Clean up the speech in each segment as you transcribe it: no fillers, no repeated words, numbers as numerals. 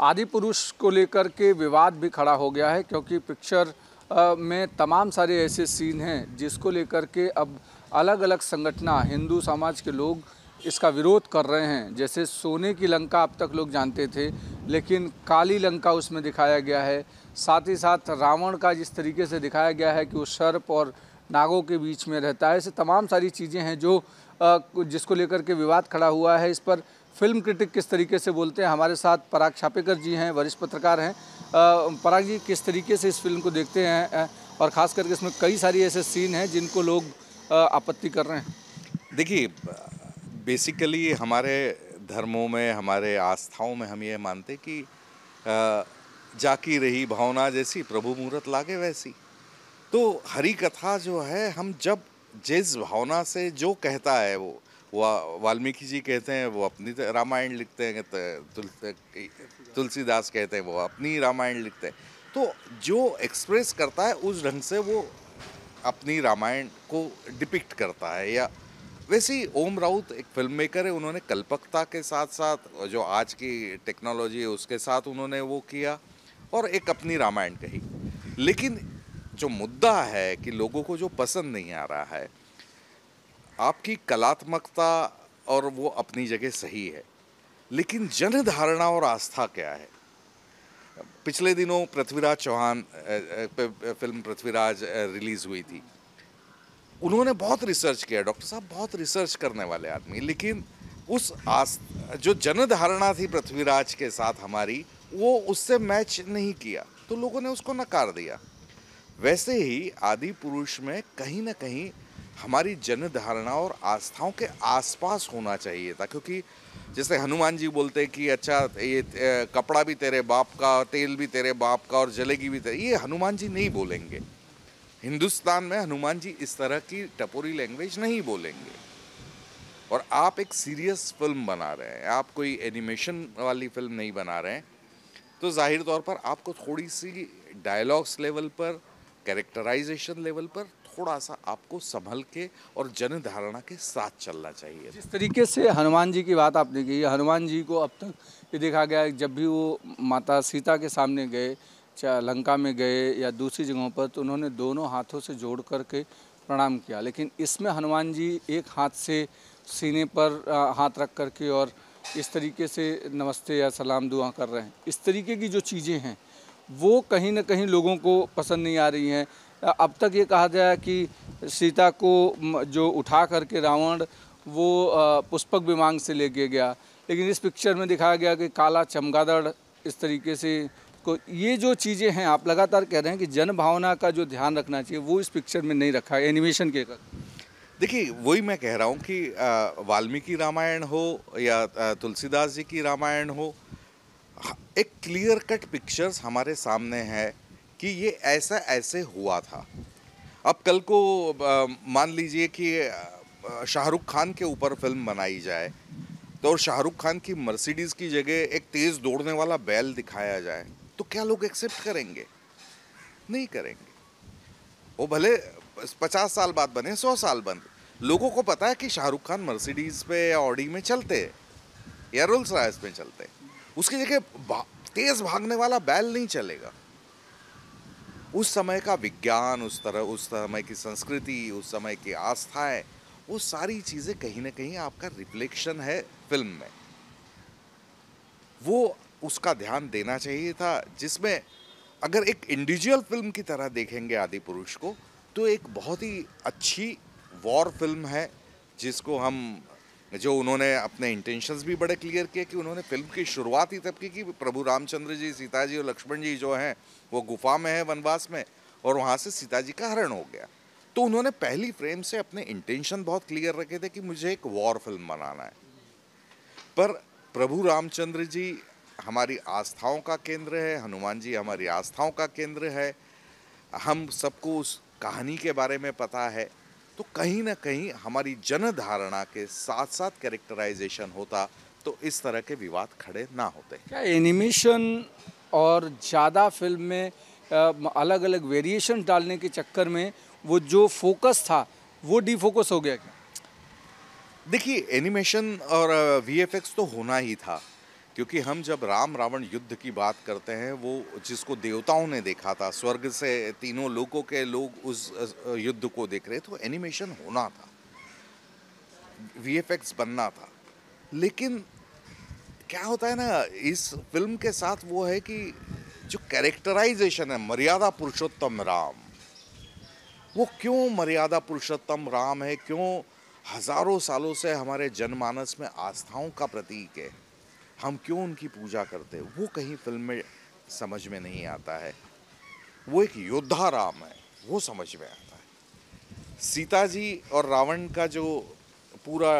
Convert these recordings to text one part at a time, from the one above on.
आदि पुरुष को लेकर के विवाद भी खड़ा हो गया है, क्योंकि पिक्चर में तमाम सारे ऐसे सीन हैं जिसको लेकर के अब अलग अलग संगठन, हिंदू समाज के लोग इसका विरोध कर रहे हैं। जैसे सोने की लंका अब तक लोग जानते थे, लेकिन काली लंका उसमें दिखाया गया है। साथ ही साथ रावण का जिस तरीके से दिखाया गया है कि वो सर्प और नागों के बीच में रहता है, ऐसे तमाम सारी चीज़ें हैं जो जिसको लेकर के विवाद खड़ा हुआ है। इस पर फिल्म क्रिटिक किस तरीके से बोलते हैं, हमारे साथ पराग छापेकर जी हैं, वरिष्ठ पत्रकार हैं। पराग जी, किस तरीके से इस फिल्म को देखते हैं, और ख़ास करके इसमें कई सारी ऐसे सीन हैं जिनको लोग आपत्ति कर रहे हैं? देखिए, बेसिकली हमारे धर्मों में, हमारे आस्थाओं में हम ये मानते कि जाकी रही भावना जैसी, प्रभु मूरत लागे वैसी। तो हरि कथा जो है, हम जब जिस भावना से जो कहता है वो वाल्मीकि जी कहते हैं वो अपनी रामायण लिखते हैं, तुलसीदास कहते हैं वो अपनी रामायण लिखते हैं। तो जो एक्सप्रेस करता है उस ढंग से वो अपनी रामायण को डिपिक्ट करता है। या वैसे ही ओम राउत एक फिल्म मेकर है, उन्होंने कल्पकता के साथ साथ जो आज की टेक्नोलॉजी है उसके साथ उन्होंने वो किया और एक अपनी रामायण कही। लेकिन जो मुद्दा है कि लोगों को जो पसंद नहीं आ रहा है, आपकी कलात्मकता और वो अपनी जगह सही है, लेकिन जनधारणा और आस्था क्या है। पिछले दिनों पृथ्वीराज चौहान फिल्म पृथ्वीराज रिलीज हुई थी। उन्होंने बहुत रिसर्च किया, डॉक्टर साहब बहुत रिसर्च करने वाले आदमी, लेकिन उस जो जनधारणा थी पृथ्वीराज के साथ हमारी, वो उससे मैच नहीं किया, तो लोगों ने उसको नकार दिया। वैसे ही आदि पुरुष में कहीं ना कहीं हमारी जनधारणा और आस्थाओं के आसपास होना चाहिए था, क्योंकि जैसे हनुमान जी बोलते कि अच्छा ये कपड़ा भी तेरे बाप का, तेल भी तेरे बाप का और जलेगी भी तेरे, ये हनुमान जी नहीं बोलेंगे। हिंदुस्तान में हनुमान जी इस तरह की टपोरी लैंग्वेज नहीं बोलेंगे। और आप एक सीरियस फिल्म बना रहे हैं, आप कोई एनिमेशन वाली फिल्म नहीं बना रहे हैं, तो जाहिर तौर पर आपको थोड़ी सी डायलॉग्स लेवल पर, कैरेक्टराइजेशन लेवल पर थोड़ा सा आपको संभल के और जनधारणा के साथ चलना चाहिए। जिस तरीके से हनुमान जी की बात आपने की, हनुमान जी को अब तक ये देखा गया है जब भी वो माता सीता के सामने गए, चाहे लंका में गए या दूसरी जगहों पर, तो उन्होंने दोनों हाथों से जोड़ करके प्रणाम किया। लेकिन इसमें हनुमान जी एक हाथ से सीने पर हाथ रख करके और इस तरीके से नमस्ते या सलाम दुआ कर रहे हैं। इस तरीके की जो चीज़ें हैं वो कहीं ना कहीं लोगों को पसंद नहीं आ रही हैं। अब तक ये कहा जाए कि सीता को जो उठा करके रावण वो पुष्पक विमान से लेके गया, लेकिन इस पिक्चर में दिखाया गया कि काला चमगादड़ इस तरीके से को, ये जो चीज़ें हैं आप लगातार कह रहे हैं कि जन भावना का जो ध्यान रखना चाहिए वो इस पिक्चर में नहीं रखा है एनिमेशन के कर। देखिए, वही मैं कह रहा हूँ कि वाल्मीकि रामायण हो या तुलसीदास जी की रामायण हो, एक क्लियर कट पिक्चर्स हमारे सामने है कि ये ऐसा ऐसे हुआ था। अब कल को मान लीजिए कि शाहरुख खान के ऊपर फिल्म बनाई जाए, तो शाहरुख खान की मर्सिडीज की जगह एक तेज दौड़ने वाला बैल दिखाया जाए, तो क्या लोग एक्सेप्ट करेंगे? नहीं करेंगे। वो भले 50 साल बाद बने, 100 साल बने, लोगों को पता है कि शाहरुख खान मर्सिडीज पे या ऑडी में चलते हैं या रोल्स रॉयस में चलते हैं, उसकी जगह तेज भागने वाला बैल नहीं चलेगा। उस समय का विज्ञान, उस समय की संस्कृति, उस समय की आस्थाएं, वो सारी चीजें कहीं ना कहीं आपका रिफ्लेक्शन है फिल्म में। वो उसका ध्यान देना चाहिए था, जिसमें अगर एक इंडिविजुअल फिल्म की तरह देखेंगे आदि पुरुष को, तो एक बहुत ही अच्छी वॉर फिल्म है, जिसको हम जो उन्होंने अपने इंटेंशंस भी बड़े क्लियर किए कि उन्होंने फिल्म की शुरुआत ही तब की कि प्रभु रामचंद्र जी, सीता जी और लक्ष्मण जी जो हैं वो गुफा में है वनवास में, और वहाँ से सीता जी का हरण हो गया। तो उन्होंने पहली फ्रेम से अपने इंटेंशन बहुत क्लियर रखे थे कि मुझे एक वॉर फिल्म बनाना है। पर प्रभु रामचंद्र जी हमारी आस्थाओं का केंद्र है, हनुमान जी हमारी आस्थाओं का केंद्र है, हम सबको उस कहानी के बारे में पता है, तो कहीं ना कहीं हमारी जनधारणा के साथ साथ कैरेक्टराइजेशन होता तो इस तरह के विवाद खड़े ना होते। क्या एनिमेशन और ज़्यादा फिल्म में अलग अलग वेरिएशन डालने के चक्कर में वो जो फोकस था वो डिफोकस हो गया क्या? देखिए, एनिमेशन और वीएफएक्स तो होना ही था, क्योंकि हम जब राम रावण युद्ध की बात करते हैं, वो जिसको देवताओं ने देखा था, स्वर्ग से तीनों लोकों के लोग उस युद्ध को देख रहे, तो एनिमेशन होना था, वीएफएक्स बनना था। लेकिन क्या होता है ना इस फिल्म के साथ, वो है कि जो कैरेक्टराइजेशन है मर्यादा पुरुषोत्तम राम, वो क्यों मर्यादा पुरुषोत्तम राम है, क्यों हजारों सालों से हमारे जनमानस में आस्थाओं का प्रतीक है, हम क्यों उनकी पूजा करते हैं, वो कहीं फिल्म में समझ में नहीं आता है। वो एक योद्धा राम है, वो समझ में आता है। सीता जी और रावण का जो पूरा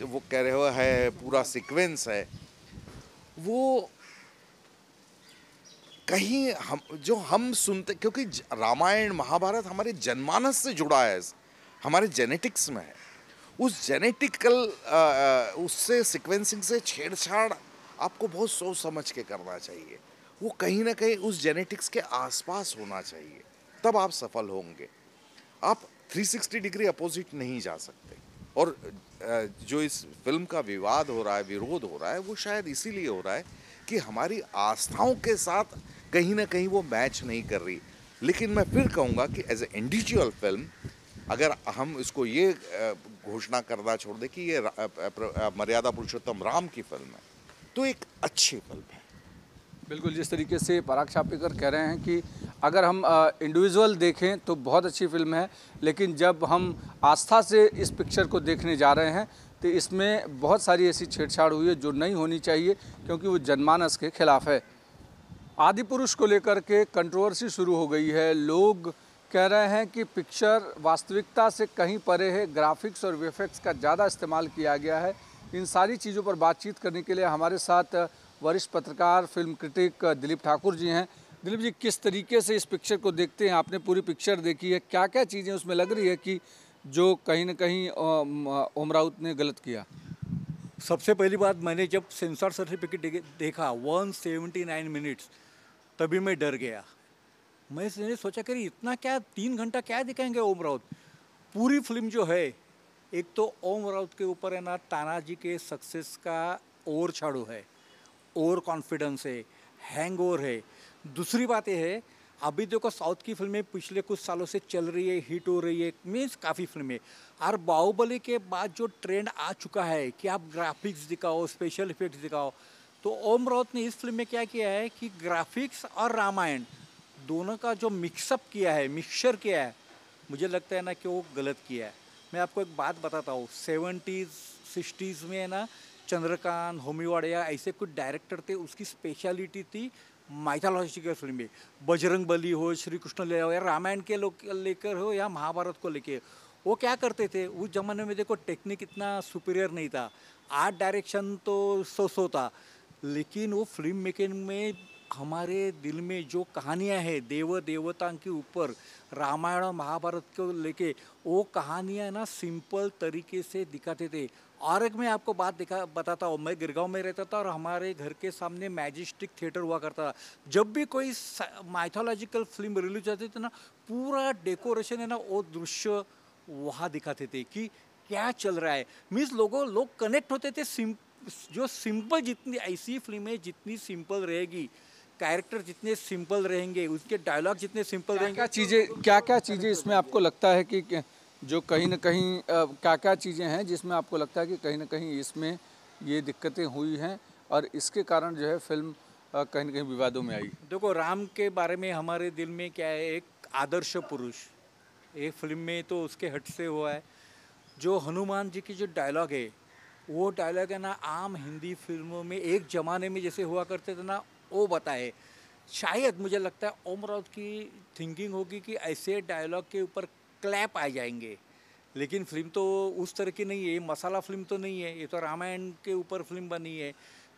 वो कह रहे हो है पूरा सीक्वेंस है, वो कहीं हम सुनते, क्योंकि रामायण महाभारत हमारे जनमानस से जुड़ा है, हमारे जेनेटिक्स में है। उस जेनेटिकल उससे सीक्वेंसिंग से छेड़छाड़ आपको बहुत सोच समझ के करना चाहिए। वो कहीं ना कहीं उस जेनेटिक्स के आसपास होना चाहिए, तब आप सफल होंगे। आप 360 डिग्री अपोजिट नहीं जा सकते। और जो इस फिल्म का विवाद हो रहा है, विरोध हो रहा है, वो शायद इसीलिए हो रहा है कि हमारी आस्थाओं के साथ कहीं ना कहीं वो मैच नहीं कर रही। लेकिन मैं फिर कहूँगा कि एज ए इंडिविजुअल फिल्म, अगर हम इसको ये घोषणा करना छोड़ दें कि ये मर्यादा पुरुषोत्तम राम की फिल्म है, तो एक अच्छी फिल्म है। बिल्कुल, जिस तरीके से पराग छापेकर कह रहे हैं कि अगर हम इंडिविजुअल देखें तो बहुत अच्छी फिल्म है, लेकिन जब हम आस्था से इस पिक्चर को देखने जा रहे हैं तो इसमें बहुत सारी ऐसी छेड़छाड़ हुई है जो नहीं होनी चाहिए, क्योंकि वो जनमानस के खिलाफ है। आदि पुरुष को लेकर के कंट्रोवर्सी शुरू हो गई है। लोग कह रहे हैं कि पिक्चर वास्तविकता से कहीं परे है, ग्राफिक्स और वीएफएक्स का ज़्यादा इस्तेमाल किया गया है। इन सारी चीज़ों पर बातचीत करने के लिए हमारे साथ वरिष्ठ पत्रकार, फिल्म क्रिटिक दिलीप ठाकुर जी हैं। दिलीप जी, किस तरीके से इस पिक्चर को देखते हैं? आपने पूरी पिक्चर देखी है, क्या क्या चीज़ें उसमें लग रही है कि जो कहीं ना कहीं ओम राउत ने गलत किया? सबसे पहली बात, मैंने जब सेंसर सर्टिफिकेट देखा 179 मिनट्स, तभी मैं डर गया। मैंने सोचा कि इतना क्या 3 घंटा क्या दिखाएंगे ओम राउत। पूरी फिल्म जो है, एक तो ओम राउत के ऊपर है ना तानाजी के सक्सेस का और छाड़ू है, ओवर कॉन्फिडेंस है, हैंगओवर है। दूसरी बात यह है, अभी देखो साउथ की फिल्में पिछले कुछ सालों से चल रही है, हिट हो रही है, मीन्स काफ़ी फिल्में। और बाहुबली के बाद जो ट्रेंड आ चुका है कि आप ग्राफिक्स दिखाओ, स्पेशल इफेक्ट्स दिखाओ, तो ओम राउत ने इस फिल्म में क्या किया है कि ग्राफिक्स और रामायण दोनों का जो मिक्सअप किया है, मिक्सचर किया है, मुझे लगता है ना कि वो गलत किया है। मैं आपको एक बात बताता हूँ, 70s 60s में है ना चंद्रकांत, होमी वाडिया ऐसे कुछ डायरेक्टर थे, उसकी स्पेशलिटी थी माइथोलॉजिकल फिल्म में। बजरंग बली हो, श्री कृष्ण ले हो, या रामायण के लोग लेकर हो, या महाभारत को लेके, वो क्या करते थे उस जमाने में, देखो टेक्निक इतना सुपीरियर नहीं था, आर्ट डायरेक्शन तो सो था, लेकिन वो फिल्म मेकिंग में हमारे दिल में जो कहानियाँ हैं देव देवता के ऊपर, रामायण और महाभारत को लेके, वो कहानियाँ ना सिंपल तरीके से दिखाते थे। और एक मैं आपको बात बताता हूँ, मैं गिरगांव में रहता था और हमारे घर के सामने मैजेस्टिक थिएटर हुआ करता था। जब भी कोई माइथोलॉजिकल फिल्म रिलीज होती थी ना, पूरा डेकोरेशन है ना, वो दृश्य वहाँ दिखाते थे कि क्या चल रहा है। मीन्स लोग कनेक्ट होते थे। जो सिंपल, जितनी ऐसी फिल्में जितनी सिंपल रहेगी, कैरेक्टर जितने सिंपल रहेंगे, उसके डायलॉग जितने सिंपल रहेंगे, क्या क्या चीज़ें इसमें आपको लगता है कि जो कहीं ना कहीं क्या क्या चीज़ें हैं जिसमें आपको लगता है कि कहीं ना कहीं इसमें ये दिक्कतें हुई हैं और इसके कारण जो है फिल्म कहीं ना कहीं विवादों में आई? देखो, राम के बारे में हमारे दिल में क्या है, एक आदर्श पुरुष, एक फिल्म में तो उसके हट से हुआ है। जो हनुमान जी की जो डायलॉग है, वो डायलॉग है ना आम हिंदी फिल्मों में एक ज़माने में जैसे हुआ करते थे ना, वो बताए। शायद मुझे लगता है ओम राउत की थिंकिंग होगी कि ऐसे डायलॉग के ऊपर क्लैप आ जाएंगे, लेकिन फिल्म तो उस तरह की नहीं है, मसाला फिल्म तो नहीं है, ये तो रामायण के ऊपर फिल्म बनी है।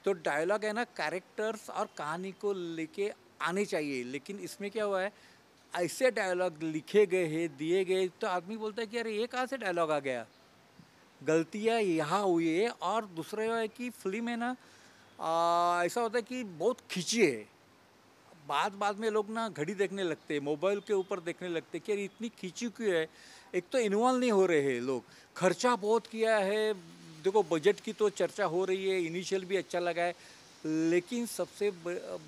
तो डायलॉग है ना कैरेक्टर्स और कहानी को लेके आने चाहिए, लेकिन इसमें क्या हुआ है, ऐसे डायलॉग लिखे गए हैं, दिए गए, तो आदमी बोलता है कि अरे ये कहाँ से डायलॉग आ गया। गलतियाँ यहाँ हुई है। और दूसरा है कि फिल्म है ना, ऐसा होता है कि बहुत खिंची है। बाद में लोग ना घड़ी देखने लगते हैं, मोबाइल के ऊपर देखने लगते हैं कि अरे इतनी खींची क्यों है। एक तो इन्वॉल्व नहीं हो रहे हैं लोग, खर्चा बहुत किया है। देखो बजट की तो चर्चा हो रही है, इनिशियल भी अच्छा लगा है, लेकिन सबसे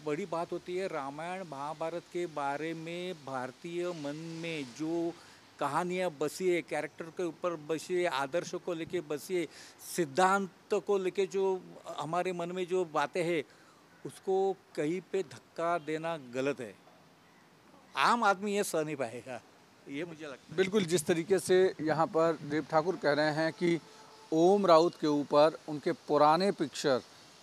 बड़ी बात होती है रामायण महाभारत के बारे में भारतीय मन में जो कहानियाँ बसी है, कैरेक्टर के ऊपर बसी है, आदर्श को लेके बसी है, सिद्धांत को लेके जो हमारे मन में जो बातें हैं उसको कहीं पे धक्का देना गलत है। आम आदमी ये सह नहीं पाएगा, ये मुझे लगता है। बिल्कुल, जिस तरीके से यहाँ पर देव ठाकुर कह रहे हैं कि ओम राउत के ऊपर उनके पुराने पिक्चर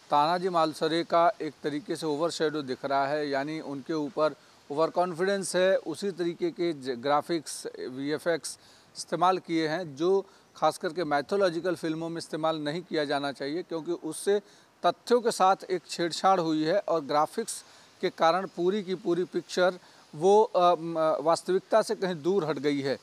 तानाजी मालुसरे का एक तरीके से ओवरशैडो दिख रहा है, यानी उनके ऊपर ओवर कॉन्फिडेंस है, उसी तरीके के ग्राफिक्स वीएफएक्स इस्तेमाल किए हैं जो खास करके मैथोलॉजिकल फिल्मों में इस्तेमाल नहीं किया जाना चाहिए, क्योंकि उससे तथ्यों के साथ एक छेड़छाड़ हुई है और ग्राफिक्स के कारण पूरी की पूरी पिक्चर वो वास्तविकता से कहीं दूर हट गई है।